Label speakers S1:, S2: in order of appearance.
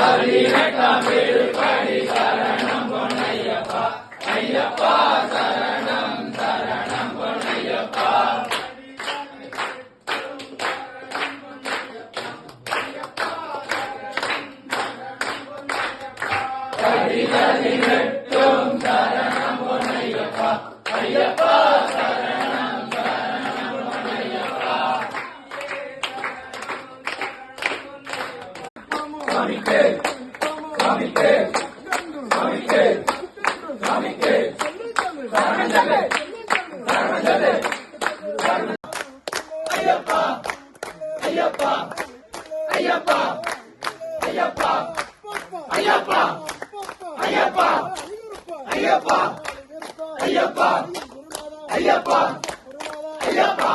S1: பதினெட்டாம் திருப்படி சரணம் பொன்னையப்பா ஐயப்பா சரணம் சரணம் பொன்னையப்பா பதினெட்டும் சரணம் பொன்னையப்பா ஐயப்பா சரணம் சரணம் பொன்னையப்பா சாமிக்கே சாமிக்கே சாமிக்கே சாமிக்கே சரணம் சரணம் ஐயப்பா ஐயப்பா ஐயப்பா ஐயப்பா ஐயப்பா ஐயப்பா ஐயப்பா ஐயப்பா ஐயப்பா ஐயப்பா